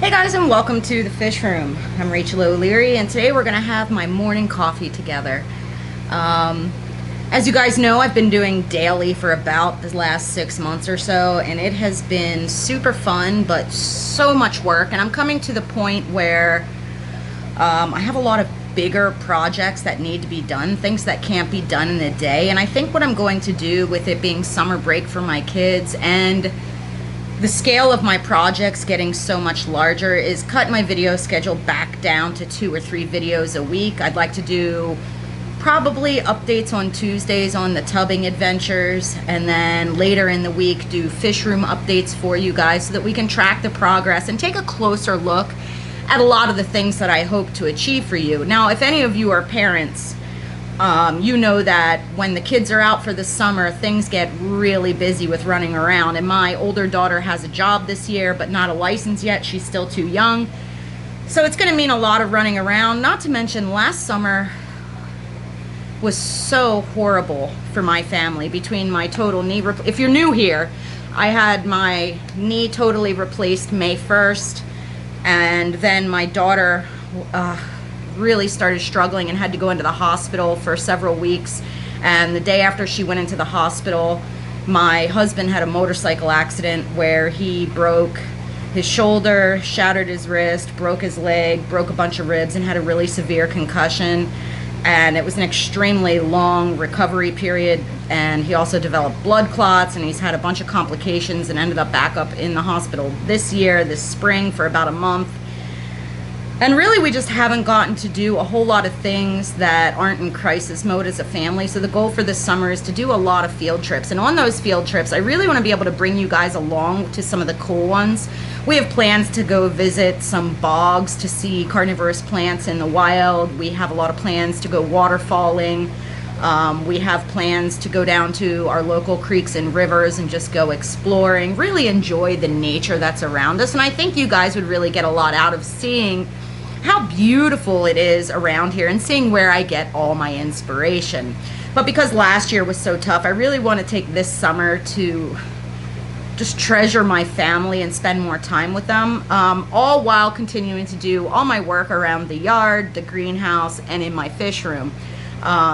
Hey guys, and welcome to the Fish Room. I'm Rachel O'Leary, and today we're going to have my morning coffee together. As you guys know, I've been doing daily for about the last 6 months or so, and it has been super fun, but so much work. And I'm coming to the point where I have a lot of bigger projects that need to be done, things that can't be done in a day. And I think what I'm going to do, with it being summer break for my kids and the scale of my projects getting so much larger, is cut my video schedule back down to 2 or 3 videos a week. I'd like to do probably updates on Tuesdays on the tubbing adventures, and then later in the week do fish room updates for you guys so that we can track the progress and take a closer look at a lot of the things that I hope to achieve for you. Now, if any of you are parents, you know that when the kids are out for the summer, things get really busy with running around. And my older daughter has a job this year, but not a license yet. She's still too young. So it's going to mean a lot of running around. Not to mention, last summer was so horrible for my family. Between my total knee, if you're new here, I had my knee totally replaced May 1st. And then my daughter really started struggling and had to go into the hospital for several weeks. And the day after she went into the hospital, my husband had a motorcycle accident where he broke his shoulder, shattered his wrist, broke his leg, broke a bunch of ribs, and had a really severe concussion. And it was an extremely long recovery period. And he also developed blood clots, and he's had a bunch of complications and ended up back up in the hospital this spring, for about a month. And really, we just haven't gotten to do a whole lot of things that aren't in crisis mode as a family. So the goal for this summer is to do a lot of field trips. And on those field trips, I really want to be able to bring you guys along to some of the cool ones. We have plans to go visit some bogs to see carnivorous plants in the wild. We have a lot of plans to go waterfalling. We have plans to go down to our local creeks and rivers and just go exploring, really enjoy the nature that's around us. And I think you guys would really get a lot out of seeing how beautiful it is around here and seeing where I get all my inspiration. But because last year was so tough, I really want to take this summer to just treasure my family and spend more time with them, all while continuing to do all my work around the yard, the greenhouse, and in my fish room.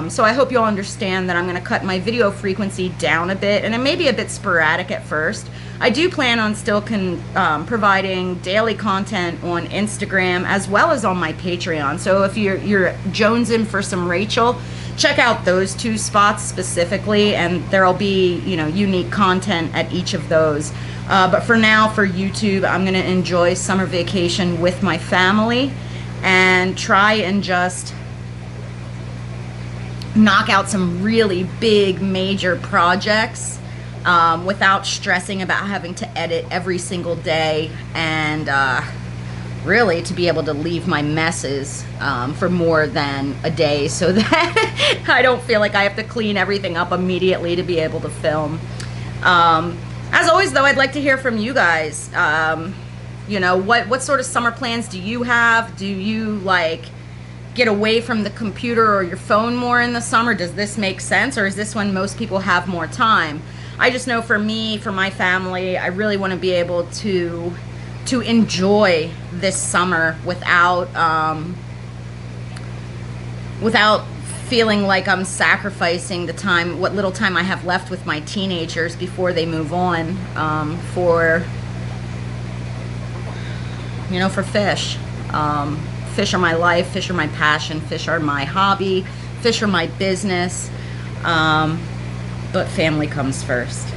So I hope you'll understand that I'm going to cut my video frequency down a bit, and it may be a bit sporadic at first. I do plan on still providing daily content on Instagram as well as on my Patreon. So if you're jonesing for some Rachel, check out those 2 spots specifically, and there'll be, unique content at each of those. But for now, for YouTube, I'm going to enjoy summer vacation with my family and try and just knock out some really big major projects without stressing about having to edit every single day, and really to be able to leave my messes for more than a day so that I don't feel like I have to clean everything up immediately to be able to film. As always, though, I'd like to hear from you guys. What sort of summer plans do you have? Do you get away from the computer or your phone more in the summer? Does this make sense, or is this when most people have more time? I just know for me, for my family, I really want to be able to enjoy this summer without feeling like I'm sacrificing the time, what little time I have left with my teenagers before they move on, for fish. Fish are my life, fish are my passion, fish are my hobby, fish are my business, but family comes first.